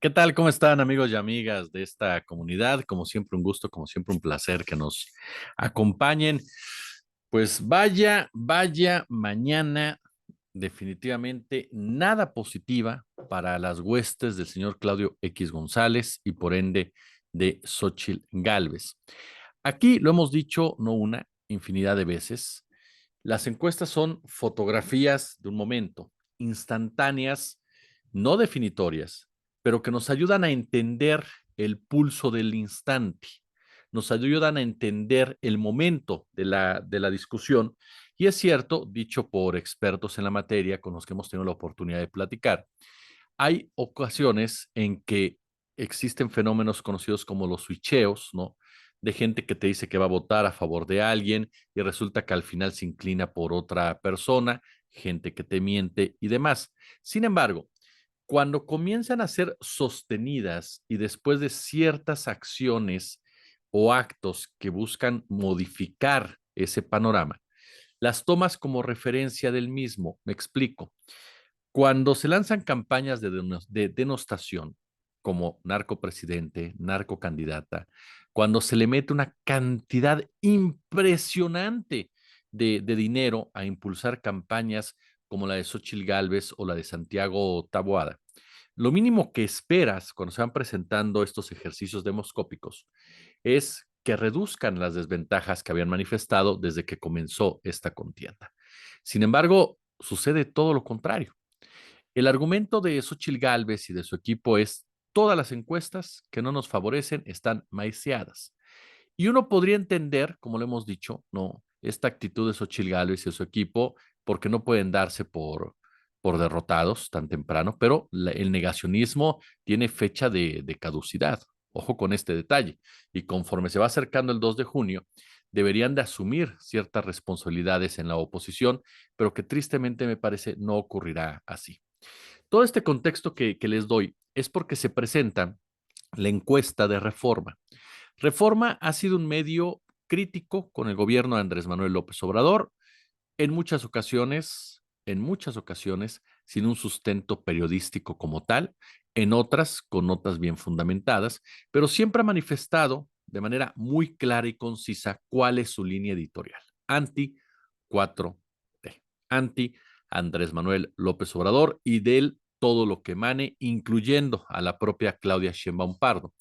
¿Qué tal? ¿Cómo están, amigos y amigas de esta comunidad? Como siempre, un gusto, como siempre, un placer que nos acompañen. Pues vaya mañana, definitivamente nada positiva para las huestes del señor Claudio X González y por ende de Xóchitl Gálvez. Aquí lo hemos dicho no una, infinidad de veces. Las encuestas son fotografías de un momento, instantáneas, no definitorias, pero que nos ayudan a entender el pulso del instante, nos ayudan a entender el momento de la discusión. Y es cierto, dicho por expertos en la materia con los que hemos tenido la oportunidad de platicar, hay ocasiones en que existen fenómenos conocidos como los switcheos, ¿no? De gente que te dice que va a votar a favor de alguien y resulta que al final se inclina por otra persona, gente que te miente y demás. Sin embargo, cuando comienzan a ser sostenidas y después de ciertas acciones o actos que buscan modificar ese panorama, las tomas como referencia del mismo. Me explico. Cuando se lanzan campañas de denostación, como narcopresidente, narcocandidata, cuando se le mete una cantidad impresionante de dinero a impulsar campañas como la de Xóchitl Gálvez o la de Santiago Taboada, lo mínimo que esperas cuando se van presentando estos ejercicios demoscópicos es que reduzcan las desventajas que habían manifestado desde que comenzó esta contienda. Sin embargo, sucede todo lo contrario. El argumento de Xóchitl Gálvez y de su equipo es: todas las encuestas que no nos favorecen están maiceadas. Y uno podría entender, como lo hemos dicho, no, esta actitud de Xóchitl Gálvez y de su equipo, porque no pueden darse por derrotados tan temprano, pero el negacionismo tiene fecha de caducidad. Ojo con este detalle. Y conforme se va acercando el 2 de junio, deberían de asumir ciertas responsabilidades en la oposición, pero que tristemente me parece no ocurrirá así. Todo este contexto que les doy es porque se presenta la encuesta de Reforma. Reforma ha sido un medio crítico con el gobierno de Andrés Manuel López Obrador en muchas ocasiones, sin un sustento periodístico como tal, en otras con notas bien fundamentadas, pero siempre ha manifestado de manera muy clara y concisa cuál es su línea editorial. Anti 4T, anti Andrés Manuel López Obrador y de él todo lo que emane, incluyendo a la propia Claudia Sheinbaum Pardo.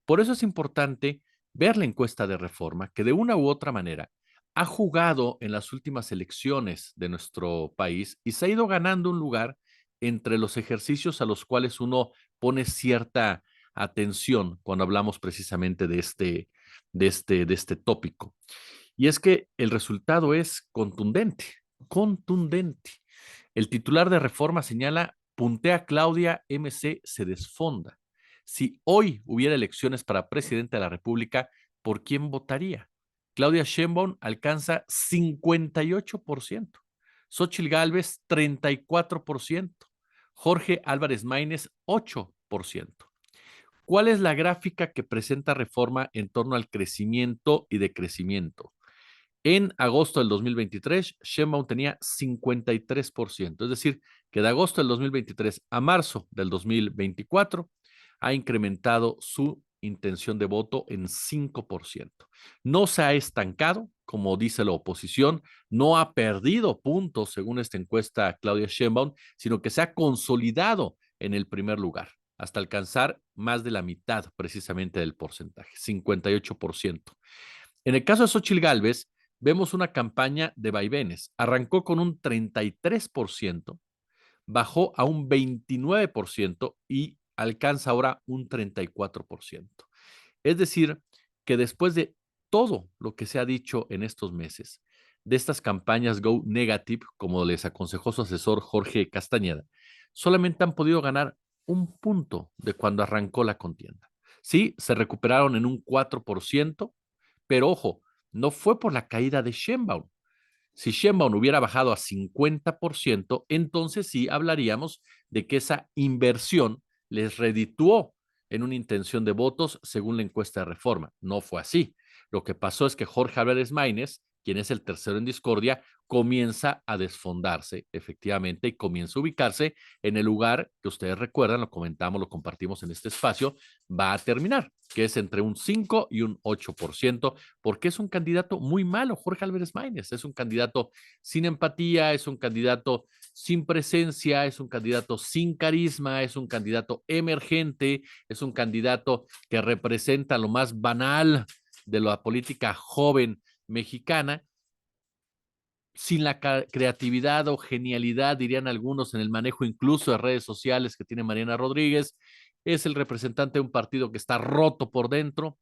Por eso es importante ver la encuesta de Reforma, que de una u otra manera ha jugado en las últimas elecciones de nuestro país y se ha ido ganando un lugar entre los ejercicios a los cuales uno pone cierta atención cuando hablamos precisamente de este tópico. Y es que el resultado es contundente, contundente. El titular de Reforma señala: puntea Claudia, MC se desfonda. Si hoy hubiera elecciones para presidente de la República, ¿por quién votaría? Claudia Sheinbaum alcanza 58%, Xóchitl Gálvez 34%, Jorge Álvarez Maínez 8%. ¿Cuál es la gráfica que presenta Reforma en torno al crecimiento y decrecimiento? En agosto del 2023, Sheinbaum tenía 53%, es decir, que de agosto del 2023 a marzo del 2024 ha incrementado su intención de voto en 5%. No se ha estancado, como dice la oposición, no ha perdido puntos según esta encuesta Claudia Sheinbaum, sino que se ha consolidado en el primer lugar hasta alcanzar más de la mitad precisamente del porcentaje, 58%. En el caso de Xóchitl Gálvez, vemos una campaña de vaivenes. Arrancó con un 33%, bajó a un 29% y alcanza ahora un 34%. Es decir, que después de todo lo que se ha dicho en estos meses, de estas campañas Go Negative, como les aconsejó su asesor Jorge Castañeda, solamente han podido ganar un punto de cuando arrancó la contienda. Sí, se recuperaron en un 4%, pero ojo, no fue por la caída de Sheinbaum. Si Sheinbaum hubiera bajado a 50%, entonces sí hablaríamos de que esa inversión les redituó en una intención de votos según la encuesta de Reforma. No fue así. Lo que pasó es que Jorge Álvarez Maínez quien es el tercero en discordia, comienza a desfondarse efectivamente y comienza a ubicarse en el lugar que ustedes recuerdan, lo comentamos, lo compartimos en este espacio, va a terminar, que es entre un 5 y un 8%, porque es un candidato muy malo, Jorge Álvarez Maínez, es un candidato sin empatía, es un candidato sin presencia, es un candidato sin carisma, es un candidato emergente, es un candidato que representa lo más banal de la política joven mexicana, sin la creatividad o genialidad, dirían algunos, en el manejo incluso de redes sociales que tiene Mariana Rodríguez. Es el representante de un partido que está roto por dentro,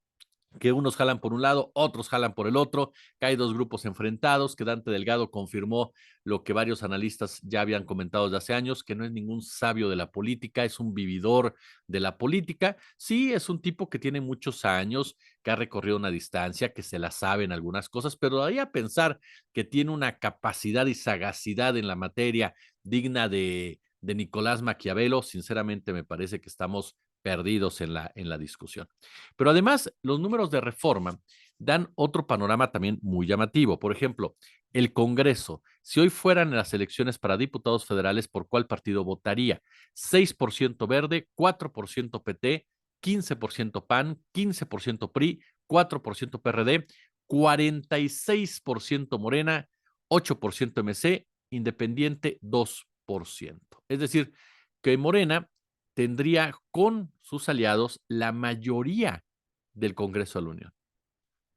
que unos jalan por un lado, otros jalan por el otro, que hay dos grupos enfrentados, que Dante Delgado confirmó lo que varios analistas ya habían comentado desde hace años, que no es ningún sabio de la política, es un vividor de la política. Sí, es un tipo que tiene muchos años, que ha recorrido una distancia, que se la sabe en algunas cosas, pero de ahí a pensar que tiene una capacidad y sagacidad en la materia digna de Nicolás Maquiavelo, sinceramente me parece que estamos perdidos en la discusión. Pero además, los números de Reforma dan otro panorama también muy llamativo. Por ejemplo, el Congreso, si hoy fueran las elecciones para diputados federales, ¿por cuál partido votaría? 6% Verde, 4% PT, 15% PAN, 15% PRI, 4% PRD, 46% Morena, 8% MC, Independiente 2%. Es decir, que Morena tendría con sus aliados la mayoría del Congreso de la Unión.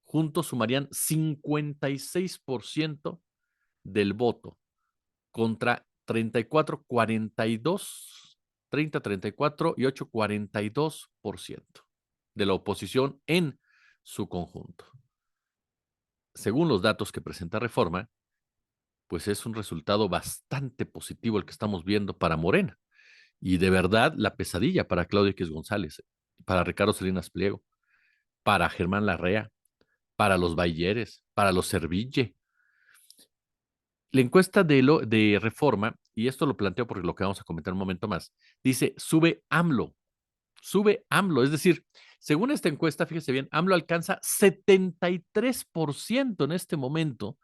Juntos sumarían 56% del voto contra 34, 42, 30, 34 y 8, 42% de la oposición en su conjunto. Según los datos que presenta Reforma, pues es un resultado bastante positivo el que estamos viendo para Morena. Y de verdad, la pesadilla para Claudio X González, para Ricardo Salinas Pliego, para Germán Larrea, para los Bayeres, para los Serville. La encuesta de Reforma, y esto lo planteo porque lo que vamos a comentar un momento más, dice, sube AMLO, es decir, según esta encuesta, fíjese bien, AMLO alcanza 73% en este momento,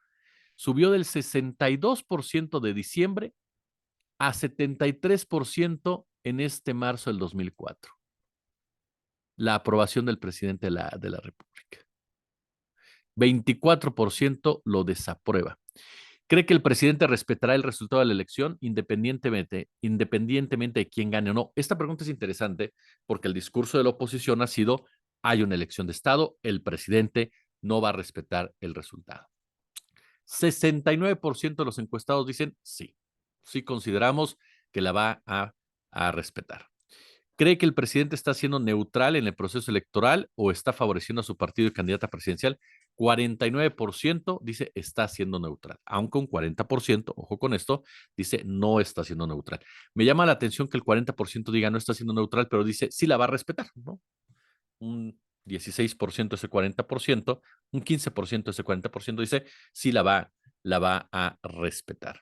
subió del 62% de diciembre a 73% en este marzo del 2004. La aprobación del presidente de la República. 24% lo desaprueba. ¿Cree que el presidente respetará el resultado de la elección independientemente de quién gane o no? Esta pregunta es interesante porque el discurso de la oposición ha sido, hay una elección de Estado, el presidente no va a respetar el resultado. 69% de los encuestados dicen sí, sí consideramos que la va a respetar. ¿Cree que el presidente está siendo neutral en el proceso electoral o está favoreciendo a su partido y candidata presidencial? 49% dice está siendo neutral, aunque un 40%, ojo con esto, dice no está siendo neutral. Me llama la atención que el 40% diga no está siendo neutral, pero dice sí la va a respetar, ¿no? Un 16% ese 40%, un 15% ese 40% dice sí la va a respetar.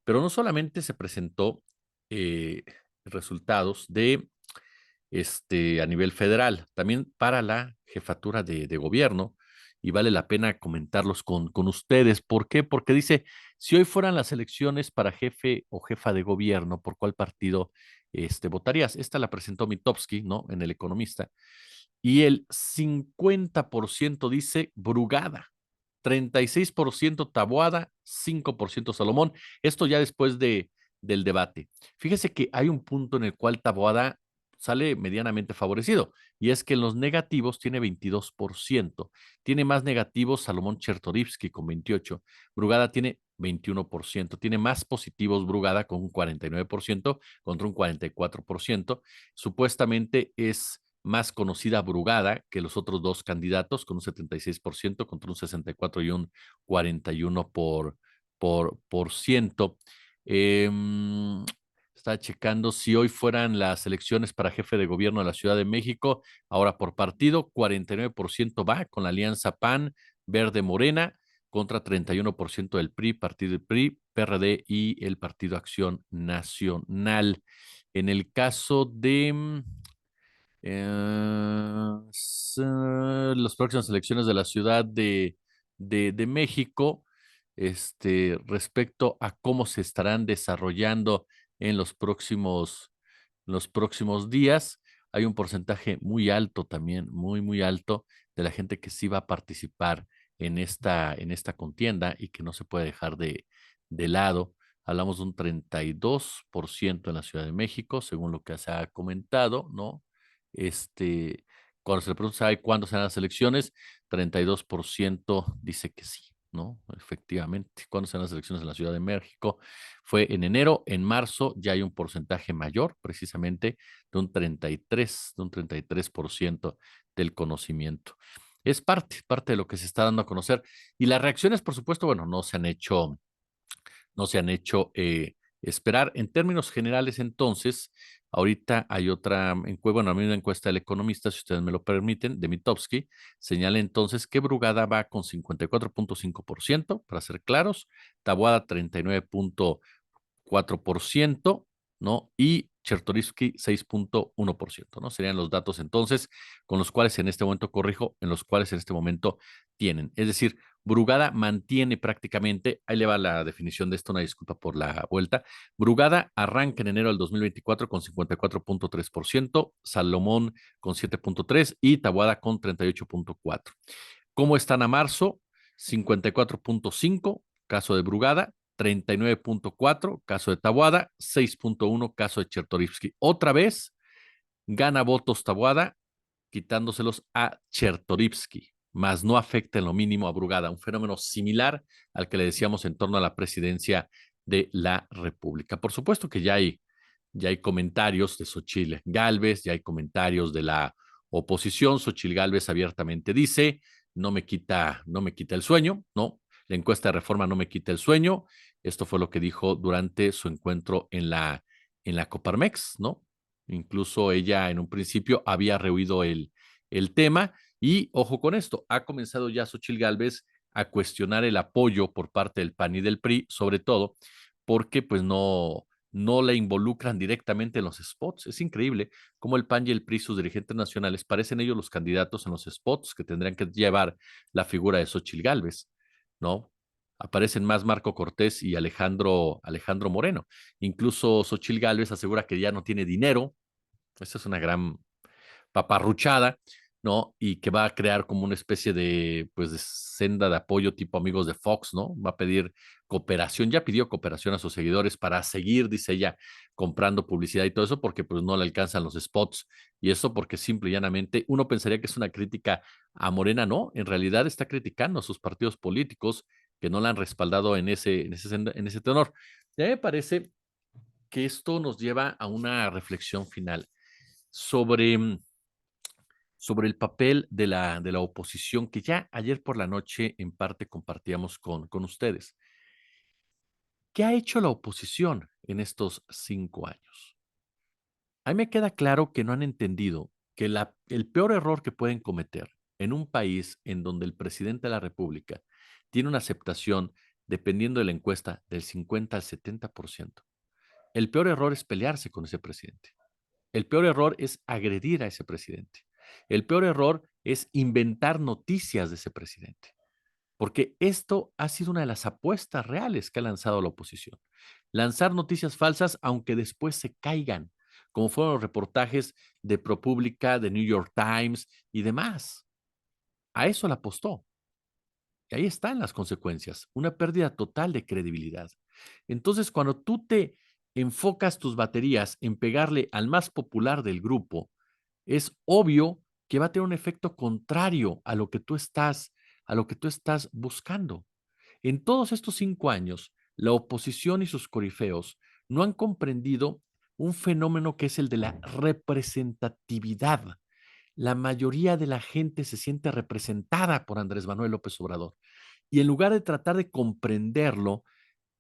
Pero no solamente se presentó resultados a nivel federal, también para la jefatura de gobierno, y vale la pena comentarlos con ustedes. ¿Por qué? Porque dice, si hoy fueran las elecciones para jefe o jefa de gobierno, ¿por cuál partido votarías? Esta la presentó Mitofsky, ¿no? En El Economista, y el 50% dice Brugada, 36% Taboada, 5% Salomón. Esto ya después del debate. Fíjese que hay un punto en el cual Taboada sale medianamente favorecido, y es que en los negativos tiene 22%. Tiene más negativos Salomón Chertorivsky con 28%. Brugada tiene 21%. Tiene más positivos Brugada con un 49% contra un 44%. Supuestamente es más conocida Brugada que los otros dos candidatos, con un 76% contra un 64% y un 41%. Eh, Está checando si hoy fueran las elecciones para jefe de gobierno de la Ciudad de México, ahora por partido, 49% va con la alianza PAN, Verde Morena, contra 31% del PRI, Partido del PRI, PRD y el Partido Acción Nacional. En el caso de las próximas elecciones de la Ciudad de México, respecto a cómo se estarán desarrollando en los próximos días. Hay un porcentaje muy alto también, muy alto, de la gente que sí va a participar en esta contienda y que no se puede dejar de lado. Hablamos de un 32% en la Ciudad de México, según lo que se ha comentado, ¿no? Este, Cuando se le pregunta ¿sabe cuándo serán las elecciones? 32% dice que sí, ¿no? Efectivamente. ¿Cuándo serán las elecciones en la Ciudad de México? Fue en enero, en marzo ya hay un porcentaje mayor, precisamente de un 33% del conocimiento. Es parte de lo que se está dando a conocer. Y las reacciones, por supuesto, bueno, no se han hecho esperar. En términos generales, entonces, ahorita hay otra encuesta, bueno, a mí una encuesta del Economista, si ustedes me lo permiten, de Mitofsky, señala entonces que Brugada va con 54.5%, para ser claros, Taboada 39.4%, ¿no? Y Chertorivsky 6.1%, ¿no? Serían los datos entonces con los cuales en este momento, corrijo, en los cuales en este momento tienen. Es decir, Brugada mantiene prácticamente, ahí le va la definición de esto, una disculpa por la vuelta. Brugada arranca en enero del 2024 con 54.3%, Salomón con 7.3% y Tabuada con 38.4%. ¿Cómo están a marzo? 54.5, caso de Brugada, 39.4, caso de Tabuada, 6.1, caso de Chertorivsky. Otra vez gana votos Tabuada, quitándoselos a Chertorivsky, más no afecta en lo mínimo a Brugada, un fenómeno similar al que le decíamos en torno a la presidencia de la República. Por supuesto que ya hay comentarios de Xochitl Gálvez, ya hay comentarios de la oposición. Xochitl Gálvez abiertamente dice, no me quita el sueño, ¿no? La encuesta de Reforma no me quita el sueño. Esto fue lo que dijo durante su encuentro en la Coparmex, ¿no? Incluso ella en un principio había rehuido el tema y ojo con esto, ha comenzado ya Xochitl Gálvez a cuestionar el apoyo por parte del PAN y del PRI, sobre todo porque pues no la involucran directamente en los spots. Es increíble cómo el PAN y el PRI, sus dirigentes nacionales, parecen ellos los candidatos en los spots que tendrían que llevar la figura de Xochitl Gálvez, ¿no? Aparecen más Marco Cortés y Alejandro Moreno. Incluso Xochitl Gálvez asegura que ya no tiene dinero. Esa es una gran paparruchada, ¿no? Y que va a crear como una especie de, pues, de senda de apoyo tipo amigos de Fox, ¿no? Va a pedir cooperación, ya pidió cooperación a sus seguidores para seguir, dice ella, comprando publicidad y todo eso, porque pues no le alcanzan los spots. Y eso porque simple y llanamente uno pensaría que es una crítica a Morena, no, en realidad está criticando a sus partidos políticos que no la han respaldado en ese tenor. Ya me parece que esto nos lleva a una reflexión final sobre sobre el papel de la oposición, que ya ayer por la noche en parte compartíamos con ustedes. ¿Qué ha hecho la oposición en estos 5 años? A mí me queda claro que no han entendido que el peor error que pueden cometer en un país en donde el presidente de la República tiene una aceptación, dependiendo de la encuesta, del 50 al 70%, el peor error es pelearse con ese presidente. El peor error es agredir a ese presidente. El peor error es inventar noticias de ese presidente, porque esto ha sido una de las apuestas reales que ha lanzado la oposición. Lanzar noticias falsas aunque después se caigan, como fueron los reportajes de ProPublica, de New York Times y demás. A eso la apostó. Y ahí están las consecuencias, una pérdida total de credibilidad. Entonces, cuando tú te enfocas tus baterías en pegarle al más popular del grupo, es obvio que va a tener un efecto contrario a lo que tú estás buscando. En todos estos 5 años, la oposición y sus corifeos no han comprendido un fenómeno que es el de la representatividad. La mayoría de la gente se siente representada por Andrés Manuel López Obrador. Y en lugar de tratar de comprenderlo,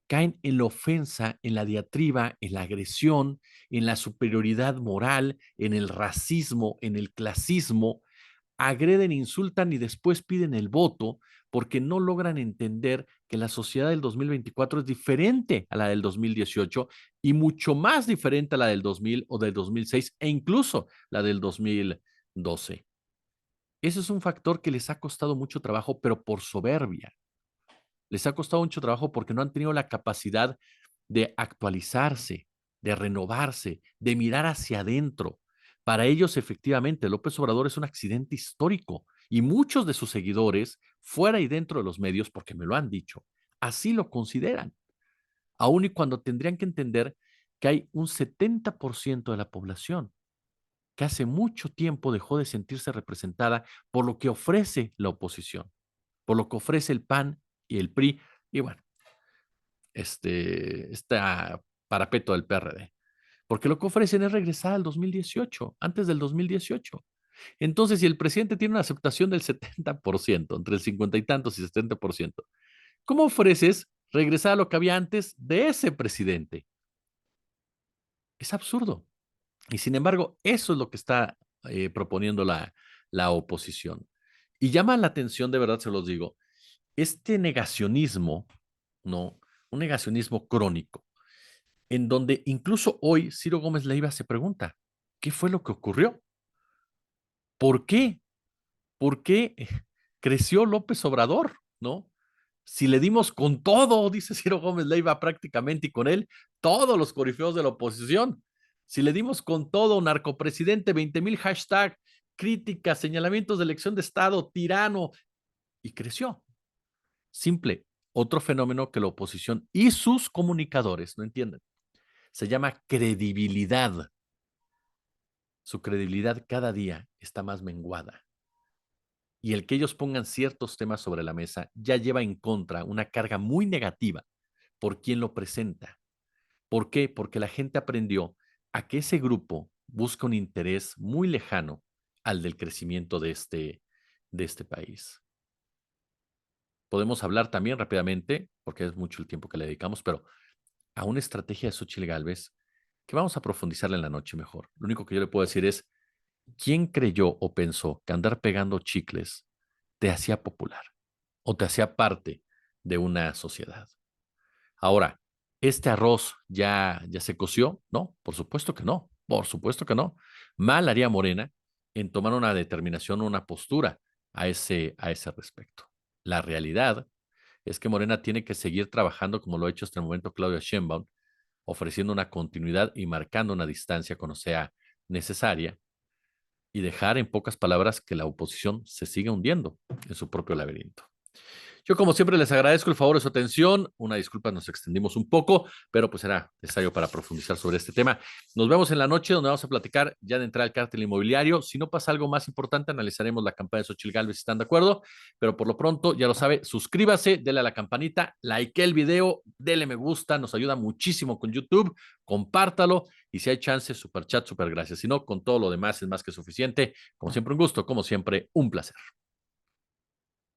caen en la ofensa, en la diatriba, en la agresión, en la superioridad moral, en el racismo, en el clasismo, agreden, insultan y después piden el voto porque no logran entender que la sociedad del 2024 es diferente a la del 2018 y mucho más diferente a la del 2000 o del 2006 e incluso la del 2012. Ese es un factor que les ha costado mucho trabajo, pero por soberbia. Les ha costado mucho trabajo porque no han tenido la capacidad de actualizarse, de renovarse, de mirar hacia adentro. Para ellos, efectivamente, López Obrador es un accidente histórico y muchos de sus seguidores, fuera y dentro de los medios, porque me lo han dicho, así lo consideran, aun y cuando tendrían que entender que hay un 70% de la población que hace mucho tiempo dejó de sentirse representada por lo que ofrece la oposición, por lo que ofrece el PAN y el PRI, y bueno, esta parapeto del PRD. Porque lo que ofrecen es regresar al 2018, antes del 2018. Entonces, si el presidente tiene una aceptación del 70%, entre el 50 y tantos y 70%, ¿cómo ofreces regresar a lo que había antes de ese presidente? Es absurdo. Y sin embargo, eso es lo que está proponiendo la oposición. Y llama la atención, de verdad se los digo, este negacionismo, ¿no? Un negacionismo crónico, en donde incluso hoy Ciro Gómez Leiva se pregunta, ¿qué fue lo que ocurrió? ¿Por qué? ¿Por qué creció López Obrador? ¿No? Si le dimos con todo, dice Ciro Gómez Leiva prácticamente, y con él todos los corifeos de la oposición. Si le dimos con todo, narcopresidente, 20,000 hashtag, críticas, señalamientos de elección de Estado, tirano, y creció. Simple. Otro fenómeno que la oposición y sus comunicadores no entienden. Se llama credibilidad. Su credibilidad cada día está más menguada. Y el que ellos pongan ciertos temas sobre la mesa ya lleva en contra una carga muy negativa por quien lo presenta. ¿Por qué? Porque la gente aprendió a que ese grupo busca un interés muy lejano al del crecimiento de este país. Podemos hablar también rápidamente, porque es mucho el tiempo que le dedicamos, pero a una estrategia de Xochitl Gálvez que vamos a profundizarla en la noche mejor. Lo único que yo le puedo decir es, ¿quién creyó o pensó que andar pegando chicles te hacía popular o te hacía parte de una sociedad? Ahora, ¿este arroz ya se coció? No, por supuesto que no, por supuesto que no. Mal haría Morena en tomar una determinación o una postura a ese respecto. La realidad es que Morena tiene que seguir trabajando como lo ha hecho hasta el momento Claudia Sheinbaum, ofreciendo una continuidad y marcando una distancia cuando sea necesaria y dejar en pocas palabras que la oposición se siga hundiendo en su propio laberinto. Yo, como siempre, les agradezco el favor de su atención. Una disculpa, nos extendimos un poco, pero pues será necesario para profundizar sobre este tema. Nos vemos en la noche, donde vamos a platicar ya de entrar al cártel inmobiliario. Si no pasa algo más importante, analizaremos la campaña de Xochitl Gálvez, si están de acuerdo. Pero por lo pronto, ya lo sabe, suscríbase, dele a la campanita, like el video, dele me gusta, nos ayuda muchísimo con YouTube, compártalo y si hay chance, super chat, super gracias. Si no, con todo lo demás es más que suficiente. Como siempre, un gusto, como siempre, un placer.